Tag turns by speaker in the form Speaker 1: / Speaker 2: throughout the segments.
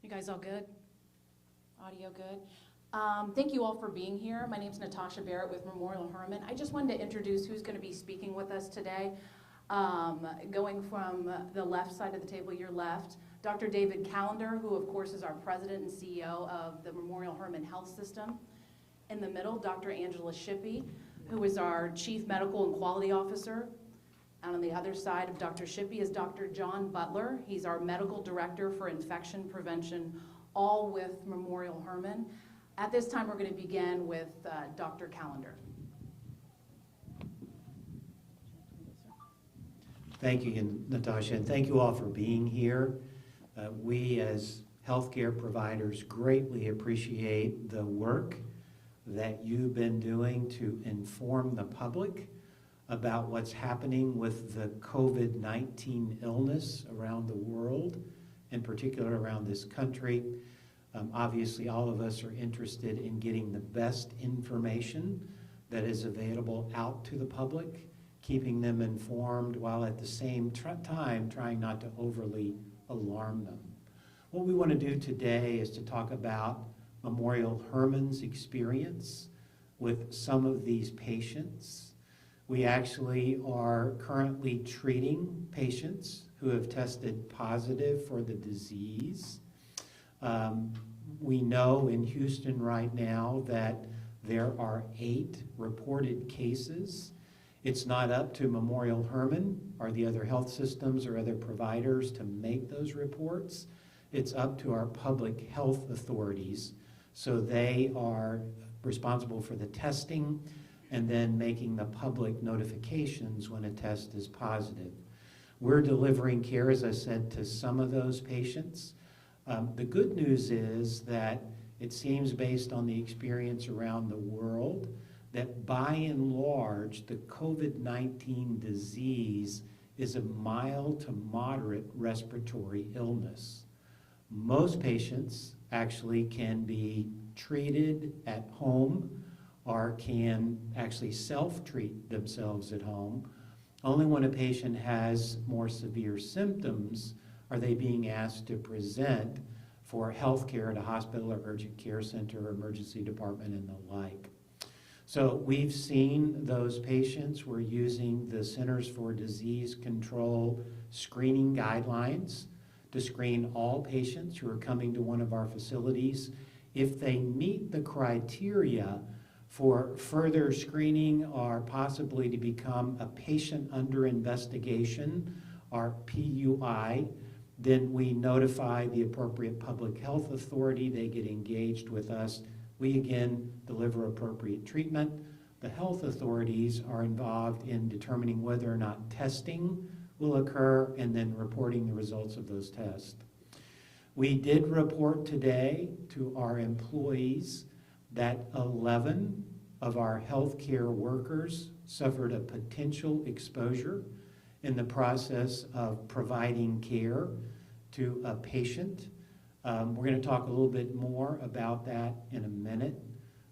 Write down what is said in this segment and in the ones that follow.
Speaker 1: You guys all good? Audio good? Thank you all for being here. My name is Natasha Barrett with Memorial Hermann. I just wanted to introduce who's going to be speaking with us today. Going from the left side of the table, your left, Dr. David Callender, who of course is our president and CEO of the Memorial Hermann Health System. In the middle, Dr. Angela Shippey, who is our Chief Medical and Quality Officer. And on the other side of Dr. Shippey is Dr. John Butler. He's our Medical Director for Infection Prevention, all with Memorial Hermann. At this time, we're going to begin with Dr. Callender.
Speaker 2: Thank you, Natasha, and thank you all for being here. We as healthcare providers greatly appreciate the work that you've been doing to inform the public about what's happening with the COVID-19 illness around the world, in particular around this country. Obviously, all of us are interested in getting the best information that is available out to the public, keeping them informed while at the same time trying not to overly alarm them. What we want to do today is to talk about Memorial Hermann's experience with some of these patients. We actually are currently treating patients who have tested positive for the disease. We know in Houston right now that there are 8 reported cases. It's not up to Memorial Hermann or the other health systems or other providers to make those reports. It's up to our public health authorities. So they are responsible for the testing and then making the public notifications when a test is positive. We're delivering care, as I said, to some of those patients. The good news is that it seems, based on the experience around the world, that by and large, the COVID-19 disease is a mild to moderate respiratory illness. Most patients actually can be treated at home or can actually self-treat themselves at home. Only when a patient has more severe symptoms are they being asked to present for health care at a hospital or urgent care center or emergency department and the like. So we've seen those patients. We're using the Centers for Disease Control screening guidelines to screen all patients who are coming to one of our facilities. If they meet the criteria for further screening or possibly to become a patient under investigation, or PUI, then we notify the appropriate public health authority. They get engaged with us. We again deliver appropriate treatment. The health authorities are involved in determining whether or not testing will occur and then reporting the results of those tests. We did report today to our employees that 11 of our healthcare workers suffered a potential exposure in the process of providing care to a patient. We're going to talk a little bit more about that in a minute.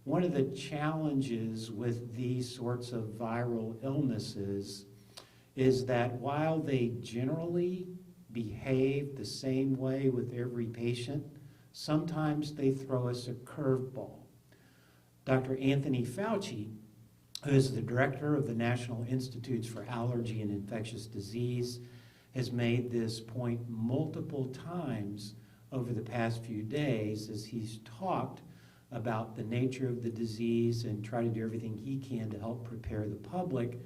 Speaker 2: One of the challenges with these sorts of viral illnesses is that while they generally behave the same way with every patient, sometimes they throw us a curveball. Dr. Anthony Fauci, who is the director of the National Institutes for Allergy and Infectious Disease, has made this point multiple times over the past few days as he's talked about the nature of the disease and try to do everything he can to help prepare the public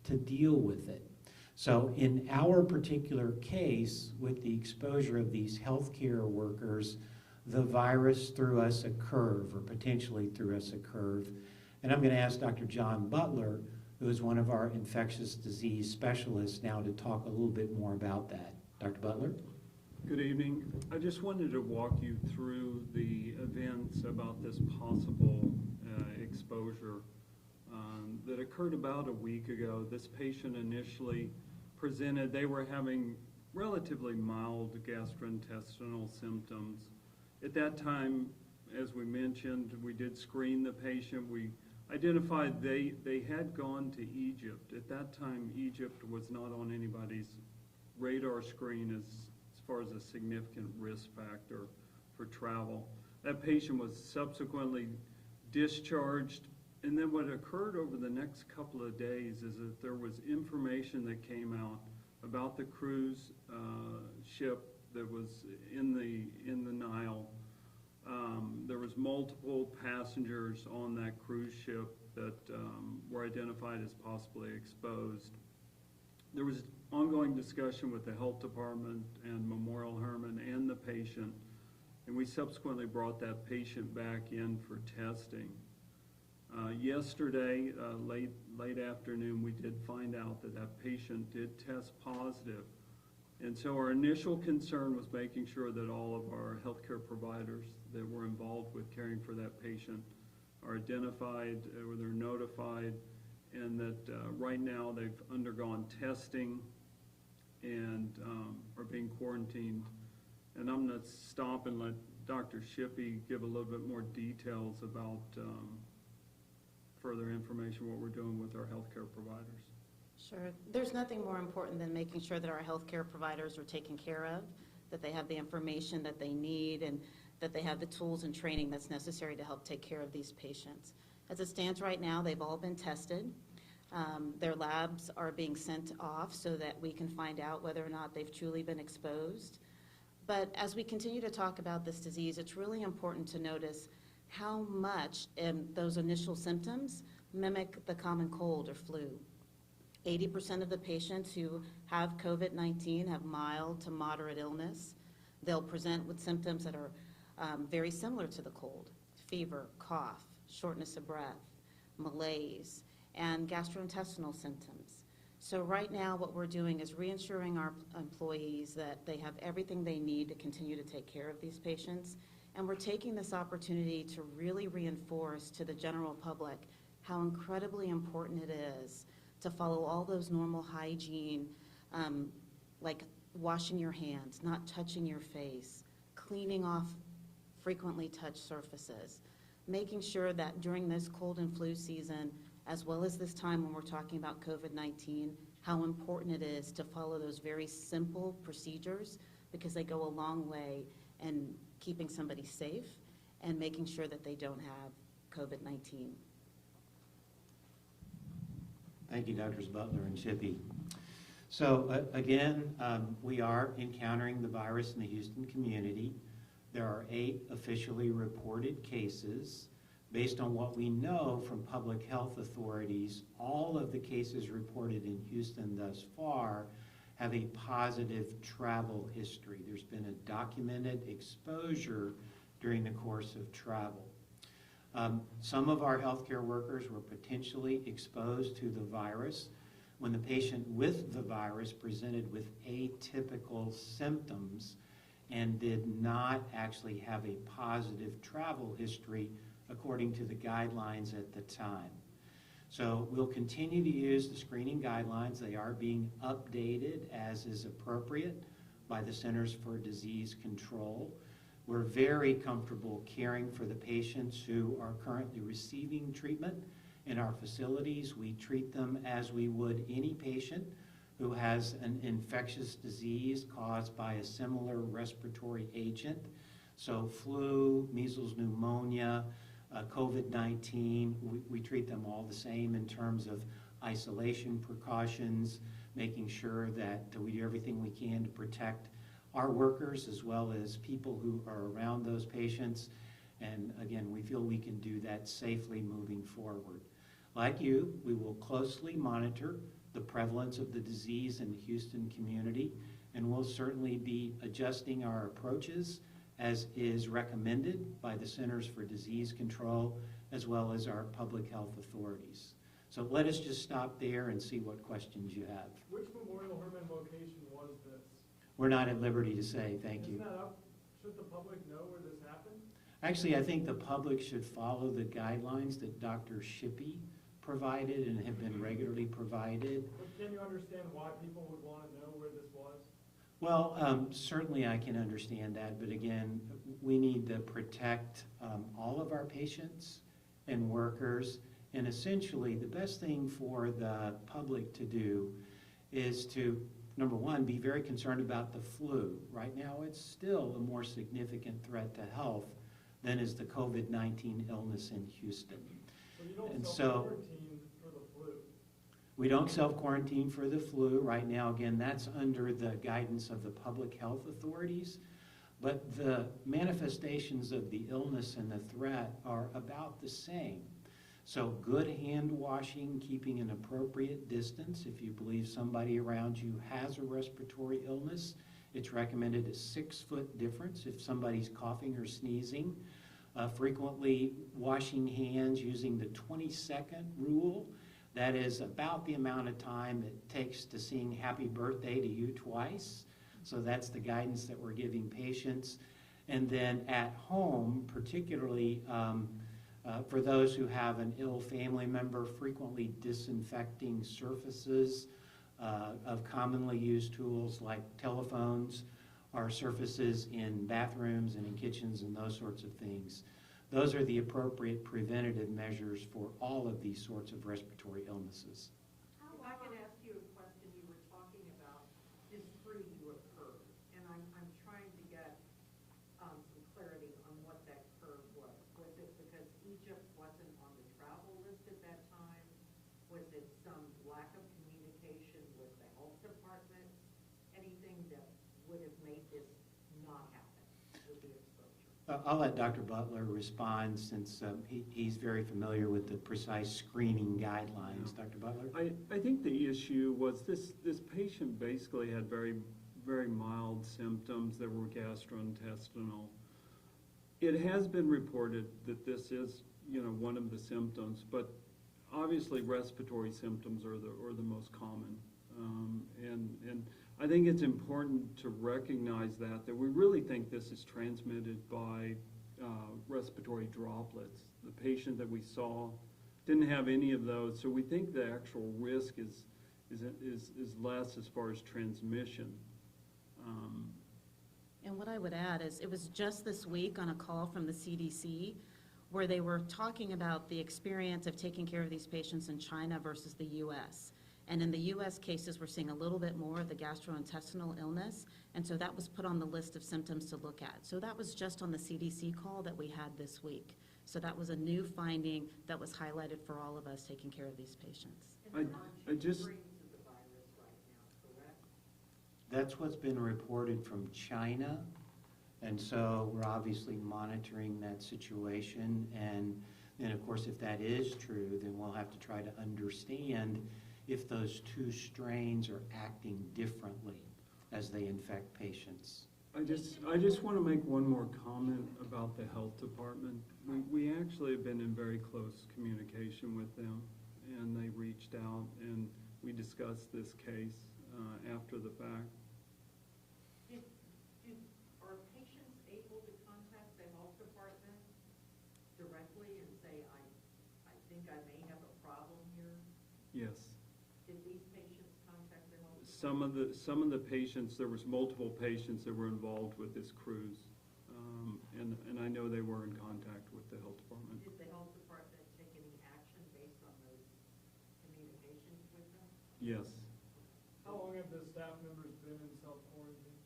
Speaker 2: to deal with it. So in our particular case, with the exposure of these healthcare workers, the virus threw us a curve, or potentially threw us a curve. And I'm going to ask Dr. John Butler, who is one of our infectious disease specialists, now to talk a little bit more about that. Dr. Butler?
Speaker 3: Good evening. I just wanted to walk you through the events about this possible exposure that occurred about a week ago. This patient initially presented, they were having relatively mild gastrointestinal symptoms. At that time, as we mentioned, we did screen the patient. We identified they had gone to Egypt. At that time, Egypt was not on anybody's radar screen as far as a significant risk factor for travel. That patient was subsequently discharged, and then what occurred over the next couple of days is that there was information that came out about the cruise ship that was in the Nile. There was multiple passengers on that cruise ship that were identified as possibly exposed. There was ongoing discussion with the health department and Memorial Hermann and the patient, and we subsequently brought that patient back in for testing. Yesterday, late afternoon, we did find out that that patient did test positive. And so our initial concern was making sure that all of our healthcare providers that were involved with caring for that patient are identified or they're notified, and that right now they've undergone testing and are being quarantined. And I'm going to stop and let Dr. Shippey give a little bit more details about further information, what we're doing with our healthcare providers.
Speaker 4: Sure. There's nothing more important than making sure that our healthcare providers are taken care of, that they have the information that they need, and that they have the tools and training that's necessary to help take care of these patients. As it stands right now, they've all been tested. Their labs are being sent off so that we can find out whether or not they've truly been exposed. But as we continue to talk about this disease, it's really important to notice how much those initial symptoms mimic the common cold or flu. 80% of the patients who have COVID-19 have mild to moderate illness. They'll present with symptoms that are very similar to the cold: fever, cough, shortness of breath, malaise, and gastrointestinal symptoms. So right now what we're doing is reassuring our employees that they have everything they need to continue to take care of these patients. And we're taking this opportunity to really reinforce to the general public how incredibly important it is to follow all those normal hygiene, like washing your hands, not touching your face, cleaning off frequently touched surfaces, making sure that during this cold and flu season, as well as this time when we're talking about COVID-19, how important it is to follow those very simple procedures, because they go a long way in keeping somebody safe and making sure that they don't have COVID-19.
Speaker 2: Thank you, Drs. Butler and Shippey. So again, we are encountering the virus in the Houston community. There are 8 officially reported cases. Based on what we know from public health authorities, all of the cases reported in Houston thus far have a positive travel history. There's been a documented exposure during the course of travel. Some of our healthcare workers were potentially exposed to the virus when the patient with the virus presented with atypical symptoms and did not actually have a positive travel history according to the guidelines at the time. So we'll continue to use the screening guidelines. They are being updated as is appropriate by the Centers for Disease Control. We're very comfortable caring for the patients who are currently receiving treatment in our facilities. We treat them as we would any patient who has an infectious disease caused by a similar respiratory agent. So flu, measles, pneumonia, COVID-19, we treat them all the same in terms of isolation precautions, making sure that we do everything we can to protect our workers as well as people who are around those patients. And again, we feel we can do that safely moving forward. Like you, we will closely monitor the prevalence of the disease in the Houston community, and we'll certainly be adjusting our approaches as is recommended by the Centers for Disease Control as well as our public health authorities. So let us just stop there and see what questions you have.
Speaker 5: Which Memorial Hermann location was this?
Speaker 2: We're not at liberty to say, thank you.
Speaker 5: Isn't that up? Should the public know where this happened?
Speaker 2: Actually, I think the public should follow the guidelines that Dr. Shippey provided and have been regularly provided.
Speaker 5: But can you understand why people would want to know where this was?
Speaker 2: Well, certainly I can understand that, but again, we need to protect all of our patients and workers, and essentially the best thing for the public to do is to number one, be very concerned about the flu. Right now, it's still a more significant threat to health than is the COVID-19 illness in Houston.
Speaker 5: So you don't
Speaker 2: And
Speaker 5: self-quarantine for the flu?
Speaker 2: We don't self-quarantine for the flu right now. Again, that's under the guidance of the public health authorities. But the manifestations of the illness and the threat are about the same. So good hand washing, keeping an appropriate distance. If you believe somebody around you has a respiratory illness, it's recommended a 6-foot difference if somebody's coughing or sneezing. Frequently washing hands using the 20-second rule. That is about the amount of time it takes to sing happy birthday to you twice. So that's the guidance that we're giving patients. And then at home, particularly for those who have an ill family member, frequently disinfecting surfaces of commonly used tools like telephones or surfaces in bathrooms and in kitchens and those sorts of things. Those are the appropriate preventative measures for all of these sorts of respiratory illnesses.
Speaker 6: If I could ask you a question, you were talking about this freeze occurred, and I'm trying to get some clarity on what that curve was. Was it because Egypt wasn't on the travel list at that time? Was it some lack of communication with the health department? Anything that would have made this not happen with the exposure?
Speaker 2: I'll let Dr. Butler respond since he's very familiar with the precise screening guidelines.
Speaker 3: Yeah.
Speaker 2: Dr. Butler?
Speaker 3: I think the issue was this patient basically had very, very mild symptoms that were gastrointestinal. It has been reported that this is, one of the symptoms, but obviously respiratory symptoms are the most common. And I think it's important to recognize that we really think this is transmitted by respiratory droplets. The patient that we saw didn't have any of those, so we think the actual risk is less as far as transmission.
Speaker 4: And what I would add is it was just this week on a call from the CDC where they were talking about the experience of taking care of these patients in China versus the U.S. And in the U.S. cases, we're seeing a little bit more of the gastrointestinal illness, and so that was put on the list of symptoms to look at. So that was just on the CDC call that we had this week. So that was a new finding that was highlighted for all of us taking care of these patients.
Speaker 6: And there
Speaker 3: I
Speaker 6: aren't two
Speaker 3: just-
Speaker 6: strains of the virus right now, correct?
Speaker 2: That's what's been reported from China, and so we're obviously monitoring that situation. And then, of course, if that is true, then we'll have to try to understand if those two strains are acting differently as they infect patients.
Speaker 3: I just want to make one more comment about the health department. We actually have been in very close communication with them, and they reached out and we discussed this case after the fact.
Speaker 6: Are patients able to contact the health department directly and say, I think I may have a problem here?
Speaker 3: Yes.
Speaker 6: Did these patients contact the health department?
Speaker 3: Some of the patients, there was multiple patients that were involved with this cruise, and I know they were in contact with the health department.
Speaker 6: Did the health department take any action based on those communications with them?
Speaker 3: Yes.
Speaker 5: How long have the staff members been in self-quarantine?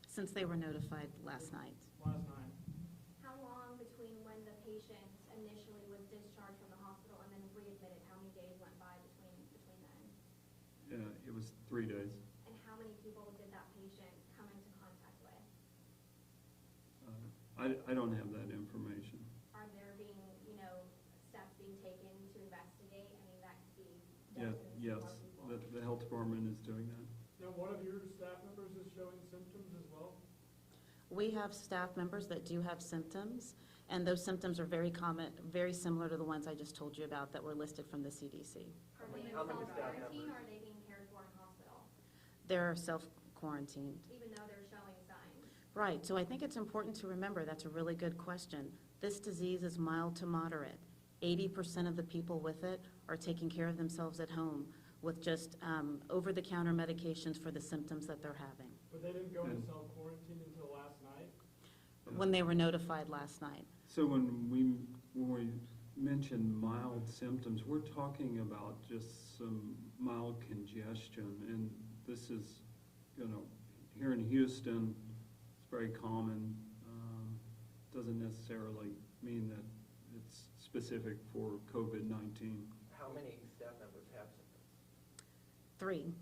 Speaker 4: Since they were notified last night.
Speaker 5: Last night?
Speaker 7: How long between when the patient initially was discharged from the hospital and then readmitted, how many days went by between then?
Speaker 3: It was 3 days.
Speaker 7: And how many people did that patient come into contact with?
Speaker 3: I don't have that information.
Speaker 7: Are there being, steps being taken to investigate? I mean, that could be
Speaker 3: Yeah,
Speaker 7: dozens
Speaker 3: yes,
Speaker 7: more people.
Speaker 3: the health department is doing that.
Speaker 5: Now, one of your staff members is showing symptoms as well?
Speaker 4: We have staff members that do have symptoms, and those symptoms are very common, very similar to the ones I just told you about that were listed from the CDC.
Speaker 7: Are they in
Speaker 5: How many staff
Speaker 7: self-quarantine
Speaker 5: members?
Speaker 7: or are they being cared for in hospital,
Speaker 4: They're self-quarantined.
Speaker 7: even though they're showing signs?
Speaker 4: Right, so I think it's important to remember, that's a really good question. This disease is mild to moderate. 80% of the people with it are taking care of themselves at home with just over-the-counter medications for the symptoms that they're having,
Speaker 5: But they didn't go into
Speaker 3: And-
Speaker 5: self-quarantine until last night?
Speaker 4: when they were notified last night.
Speaker 3: So when we mention mild symptoms, we're talking about just some mild congestion, and this is, here in Houston, it's very common. Doesn't necessarily mean that it's specific for COVID-19.
Speaker 8: How many staff members have symptoms?
Speaker 4: 3.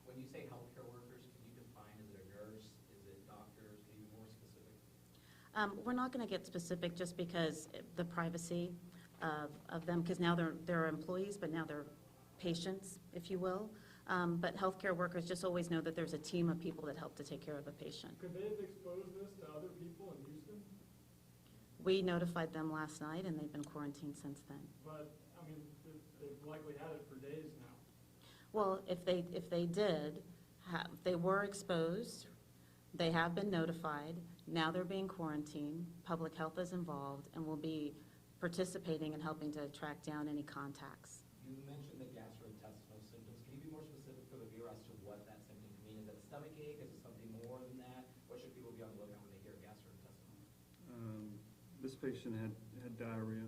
Speaker 9: When you say healthcare workers, can you define, is it a nurse, is it doctors, can you be more specific?
Speaker 4: We're not going to get specific just because the privacy of them, because now they're employees, but now they're patients, if you will. But healthcare workers just always know that there's a team of people that help to take care of a patient.
Speaker 5: Could they have exposed this to other people in Houston?
Speaker 4: We notified them last night, and they've been quarantined since then.
Speaker 5: But, I mean, they've likely had it for days now.
Speaker 4: Well, if they did, they were exposed, they have been notified, now they're being quarantined, public health is involved, and will be participating in helping to track down any contacts.
Speaker 9: You mentioned the gastrointestinal symptoms. Can you be more specific for the viewer as to what that symptom can mean? Is it a stomach ache? Is it something more than that? What should people be on the lookout when they hear gastrointestinal?
Speaker 3: This patient had diarrhea.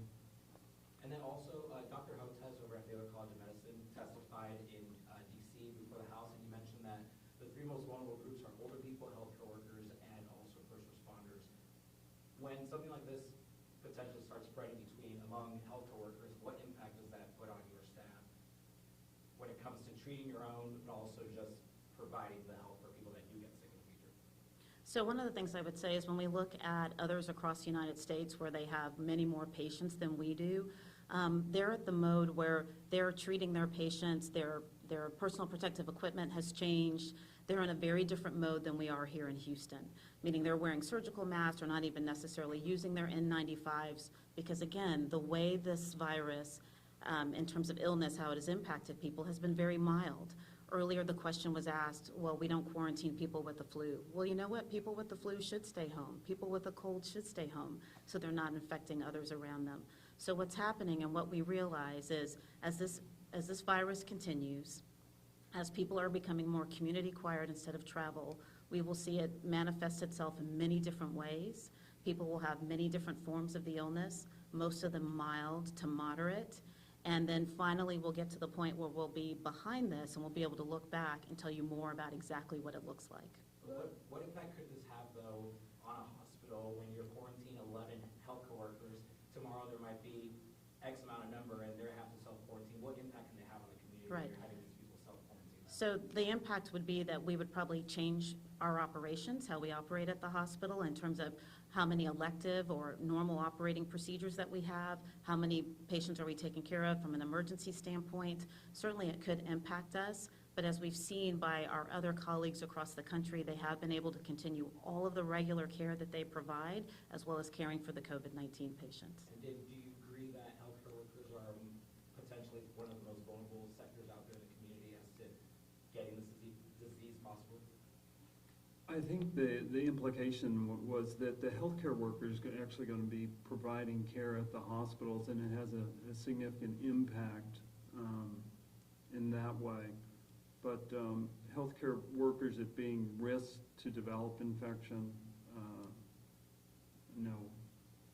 Speaker 9: And then also, Dr. Hotez over at Baylor College of Medicine testified in D.C. before the House, and you mentioned that the 3 most vulnerable groups are older people, healthcare workers, and also first responders. When something like this potentially starts spreading among healthcare workers, what impact does that put on your staff when it comes to treating your own, but also just providing the help for people that do get sick in the future?
Speaker 4: So one of the things I would say is when we look at others across the United States where they have many more patients than we do, they're at the mode where they're treating their patients, their personal protective equipment has changed. They're in a very different mode than we are here in Houston, meaning they're wearing surgical masks or not even necessarily using their N95s because, again, the way this virus, in terms of illness, how it has impacted people, has been very mild. Earlier, the question was asked, well, we don't quarantine people with the flu. Well, you know what? People with the flu should stay home. People with a cold should stay home so they're not infecting others around them. So what's happening and what we realize is as this virus continues, as people are becoming more community-acquired instead of travel, we will see it manifest itself in many different ways. People will have many different forms of the illness, most of them mild to moderate. And then finally, we'll get to the point where we'll be behind this and we'll be able to look back and tell you more about exactly what it looks like.
Speaker 9: What impact could this have, though, on a hospital when you're quarantining 11 healthcare workers? Tomorrow there might be X amount of number and they have to self-quarantine. What impact can they have on the community when you're having these people self-quarantine?
Speaker 4: So the impact would be that we would probably change our operations, how we operate at the hospital in terms of how many elective or normal operating procedures that we have, how many patients are we taking care of from an emergency standpoint. Certainly it could impact us, but as we've seen by our other colleagues across the country, they have been able to continue all of the regular care that they provide, as well as caring for the COVID-19 patients.
Speaker 9: And David, do you agree that healthcare workers are potentially one of the most vulnerable sectors out there in the community as to getting this disease possibly?
Speaker 3: I think the implication was that the healthcare workers are actually going to be providing care at the hospitals, and it has a significant impact in that way. But healthcare workers at being risked to develop infection, no.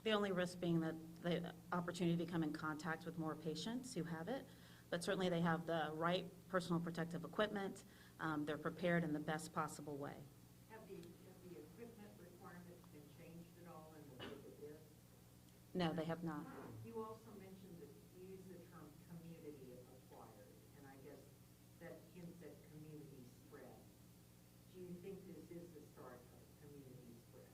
Speaker 4: The only risk being that the opportunity to come in contact with more patients who have it, but certainly they have the right personal protective equipment. They're prepared in the best possible way.
Speaker 6: Have the equipment requirements been changed at all in the way that they're?
Speaker 4: No, they have not.
Speaker 6: You also mentioned that you use the term community acquired, and I guess that hints at community spread. Do you think this is the start of community spread?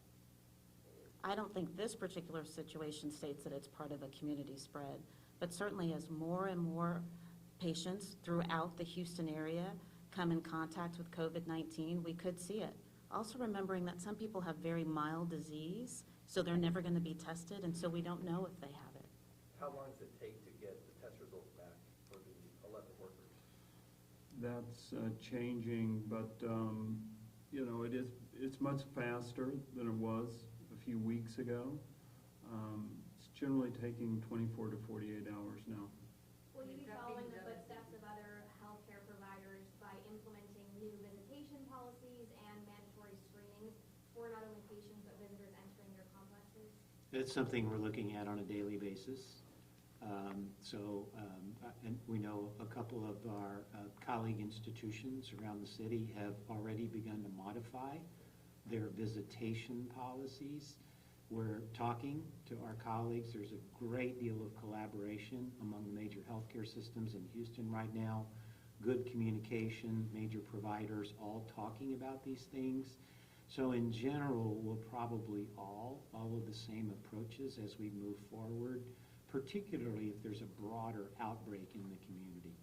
Speaker 4: I don't think this particular situation states that it's part of a community spread, but certainly as more and more patients throughout the Houston area come in contact with COVID-19, we could see it. Also remembering that some people have very mild disease, so they're never going to be tested, and so we don't know if they have it.
Speaker 8: How long does it take to get the test results back for the 11 workers?
Speaker 3: That's changing, but it's much faster than it was a few weeks ago. It's generally taking 24 to 48 hours now.
Speaker 7: Will you be following the footsteps of other healthcare providers by implementing new visitation policies and mandatory screenings for not only patients but visitors entering your complexes?
Speaker 2: It's something we're looking at on a daily basis. And we know a couple of our colleague institutions around the city have already begun to modify their visitation policies. We're talking to our colleagues. There's a great deal of collaboration among the major healthcare systems in Houston right now. Good communication, major providers all talking about these things. So in general, we'll probably all follow the same approaches as we move forward, particularly if there's a broader outbreak in the community.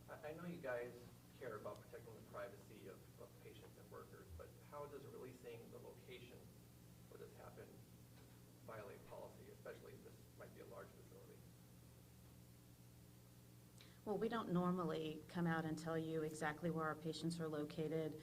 Speaker 8: I know you guys care about protecting the privacy of patients and workers, but how does releasing the location where this happened violate policy, especially if this might be a large facility?
Speaker 4: Well, we don't normally come out and tell you exactly where our patients are located,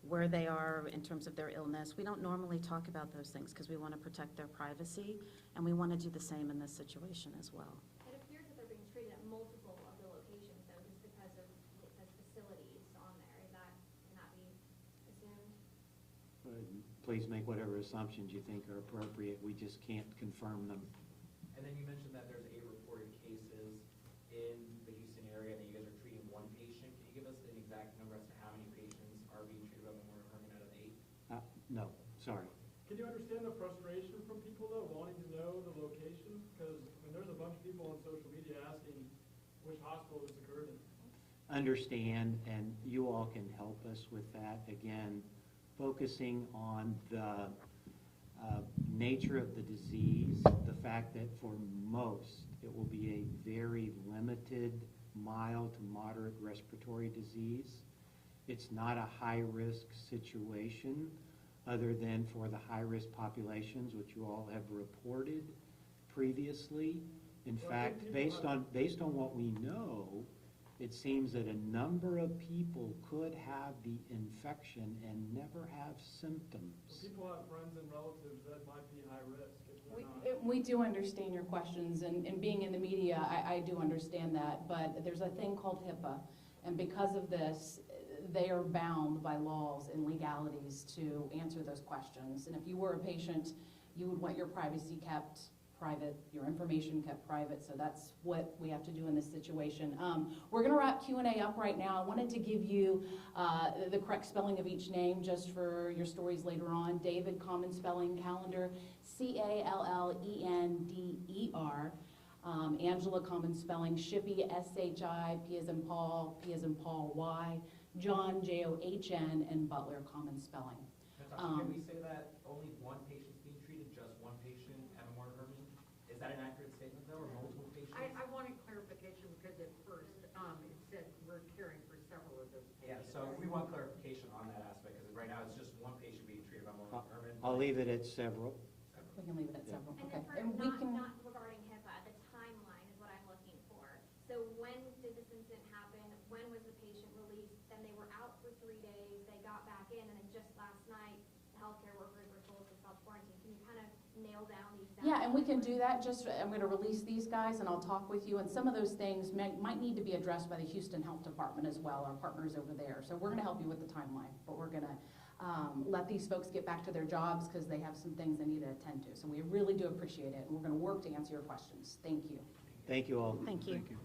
Speaker 4: where they are in terms of their illness. We don't normally talk about those things because we want to protect their privacy, and we want to do the same in this situation as well.
Speaker 7: It appears that they're being treated at multiple of the locations, though, just because of it says facilities on there. Can that be assumed?
Speaker 2: Please make whatever assumptions you think are appropriate. We just can't confirm them.
Speaker 9: And then you mentioned that there's 8 reported cases in the Houston area, and that you guys are treating 1 patient. Can you give us an exact number as to how many patients are being treated by Memorial Hermann out of the 8?
Speaker 2: No, sorry.
Speaker 5: Can you understand the frustration from people though, wanting to know the location? Because there's a bunch of people on social media asking which hospital this occurred in.
Speaker 2: Understand, and you all can help us with that. Again, focusing on the nature of the disease, the fact that for most it will be a very limited, mild to moderate respiratory disease. It's not a high-risk situation other than for the high-risk populations, which you all have reported previously. In fact, based on what we know, it seems that a number of people could have the infection and never have symptoms.
Speaker 5: People have friends and relatives that might be high risk if they're not.
Speaker 1: We do understand your questions, and being in the media, I do understand that, but there's a thing called HIPAA, and because of this, they are bound by laws and legalities to answer those questions. And if you were a patient, you would want your privacy kept private, your information kept private, so that's what we have to do in this situation. We're going to wrap Q&A up right now. I wanted to give you the correct spelling of each name just for your stories later on. David, common spelling, Calendar, Callender. Angela, common spelling, Shippy, Shi, P as in Paul, Y, John, John, and Butler, common spelling.
Speaker 9: Natasha, can we say that only 1 patient's being treated, just 1 patient at Memorial Hermann? Is that an accurate statement, though, or multiple patients?
Speaker 6: I wanted clarification because at first, it said we're caring for several of those
Speaker 9: Yeah,
Speaker 6: patients.
Speaker 9: so we want clarification on that aspect, because right now it's just 1 patient being treated by Memorial Hermann.
Speaker 2: I'll leave it at several.
Speaker 1: We can leave it at several.
Speaker 7: And
Speaker 1: Okay.
Speaker 7: then
Speaker 1: And we can.
Speaker 7: not regarding HIPAA, the timeline is what I'm looking for. So when did this incident happen? When was the patient released? Then they were out for 3 days, they got back in, and then just last night, the healthcare workers were told to self-quarantine. Can you kind of nail down the exact?
Speaker 1: Yeah, and we can do that. I'm going to release these guys, and I'll talk with you. And some of those things might need to be addressed by the Houston Health Department as well, our partners over there. So we're going to help you with the timeline, but we're going to let these folks get back to their jobs because they have some things they need to attend to. So we really do appreciate it, and we're going to work to answer your questions. Thank you.
Speaker 2: Thank you all.
Speaker 4: Thank you.
Speaker 3: Thank you.